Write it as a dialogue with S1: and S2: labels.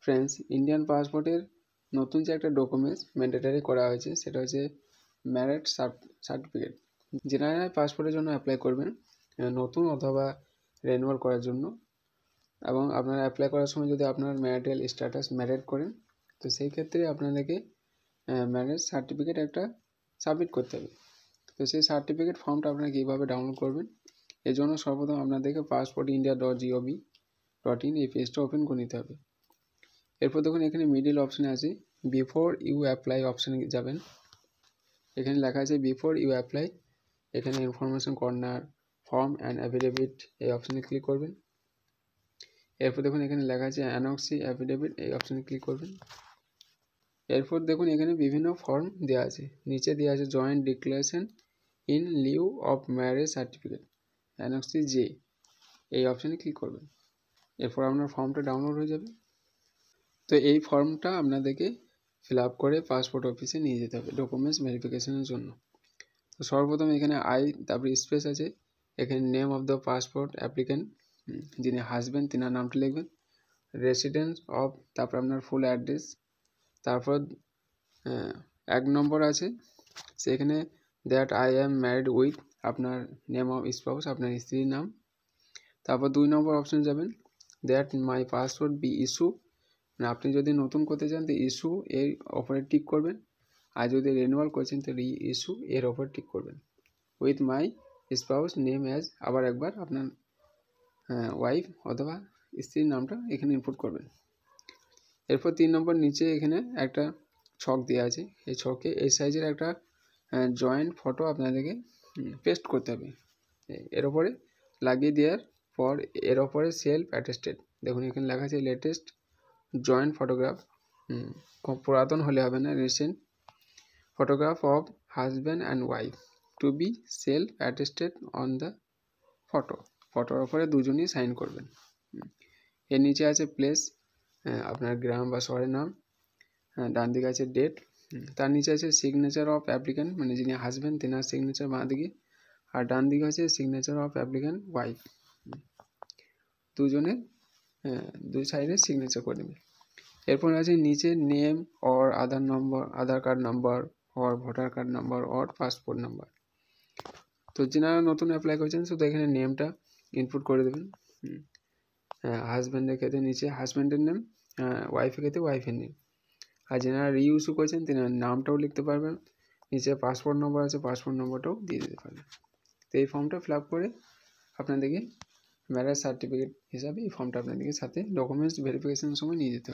S1: Friends, Indian পাসপোর্টের নতুন যে একটা ডকুমেন্টস ম্যান্ডেটারি করা হয়েছে সেটা হচ্ছে ম্যারেজ সার্টিফিকেট। জেনারেল পাসপোর্টের জন্য অ্যাপ্লাই করবেন নতুন অথবা রেনুয়াল করার জন্য, এবং আপনারা অ্যাপ্লাই করার সময় যদি আপনার ম্যারিটাল স্ট্যাটাস ম্যারিড করেন তো সেই ক্ষেত্রে আপনাদেরকে ম্যারেজ সার্টিফিকেট একটা সাবমিট করতে হবে। তো সেই সার্টিফিকেট ফর্মটা আপনারা কীভাবে ডাউনলোড করবেন, এর জন্য সর্বপ্রথম আপনাদেরকে passportindia.gov.in এই পেজটা ওপেন করে নিতে হবে। এরপর দেখুন এখানে মিডিল অপশানে আছে বিফোর ইউ অ্যাপ্লাই অপশানে যাবেন। এখানে লেখা আছে বিফোর ইউ অ্যাপ্লাই, এখানে information corner form and affidavit এই অপশানে ক্লিক করবেন। এরপর দেখুন এখানে লেখা আছে অ্যানক্সি অ্যাফিডেভিট এই অপশানে ক্লিক করবেন। এরপর দেখুন এখানে বিভিন্ন ফর্ম দেওয়া আছে, নিচে দেওয়া আছে joint declaration in lieu of marriage certificate annexe J এই অপশানে ক্লিক করবেন। এরপর আপনার ফর্মটা ডাউনলোড হয়ে যাবে। তো এই ফর্মটা আপনাদেরকে ফিল আপ করে পাসপোর্ট অফিসে নিয়ে যেতে হবে ডকুমেন্টস ভেরিফিকেশনের জন্য। তো সর্বপ্রথম এখানে তারপরে স্পেস আছে, এখানে name of the passport applicant, যিনি হাজবেন্ড তিনার নামটা লিখবেন, রেসিডেন্স অফ, তারপর আপনার ফুল অ্যাড্রেস, তারপর 1 নম্বর আছে সেখানে that I am married with, আপনার নেম অফ স্পাউস আপনার স্ত্রীর নাম। তারপর 2 নম্বর অপশানে যাবেন that my passport be issue, মানে আপনি যদি নতুন করতে চান তো ইস্যু এর ওপরে টিক করবেন, আর যদি রিনিউয়াল করছেন তো রি ইস্যু এর ওপরে টিক করবেন। With my spouse name as, আবার একবার আপনার ওয়াইফ অথবা স্ত্রীর নামটা এখানে ইনপুট করবেন। এরপর 3 নম্বর নিচে এখানে একটা ছক দেওয়া আছে, এই ছকে এই সাইজের একটা জয়েন্ট ফটো আপনাদেরকে পেস্ট করতে হবে। এর ওপরে লাগিয়ে দেওয়ার পর এর ওপরে সেলফ অ্যাটেস্টেড, দেখুন এখানে লেখা আছে লেটেস্ট জয়েন্ট ফটোগ্রাফ, খুব পুরাতন হলে হবে না, recent photograph of husband and wife to be self attested on the ফটোর ওপরে দুজনই সাইন করবেন। এর নিচে আছে প্লেস, আপনার গ্রাম বা শহরের নাম, ডান দিকে আছে ডেট, তার নিচে আছে সিগনেচার অফ অ্যাপ্লিক্যান্ট, মানে যিনি হাজব্যান্ড তেনার সিগনেচার বাঁ দিকে, আর ডান দিকে আছে সিগনেচার অফ অ্যাপ্লিক্যান্ট ওয়াইফ, দুজনের দুই সাইডে সিগনেচার করে দেবে। এরপর আছে নিচে name or Aadhaar card number or voter card number or passport number. তো যারা নতুন অ্যাপ্লাই করেছেন শুধু এখানে নেমটা ইনপুট করে দেবেন, হাজব্যান্ডের ক্ষেত্রে নিচে হাজব্যান্ডের নেম, ওয়াইফের ক্ষেত্রে ওয়াইফের নেম, আর যারা রিইস্যু করেছেন তেনার নামটাও লিখতে পারবেন, নিচে পাসপোর্ট নম্বর আছে পাসপোর্ট নম্বরটাও দিয়ে দিতে পারবেন। তো এই ফর্মটা ফিল আপ করে আপনাদেরকে ম্যারেজ সার্টিফিকেট হিসাবে এই ফর্মটা আপনাদেরকে সাথে ডকুমেন্টস ভেরিফিকেশনের সময় নিয়ে যেতে হবে।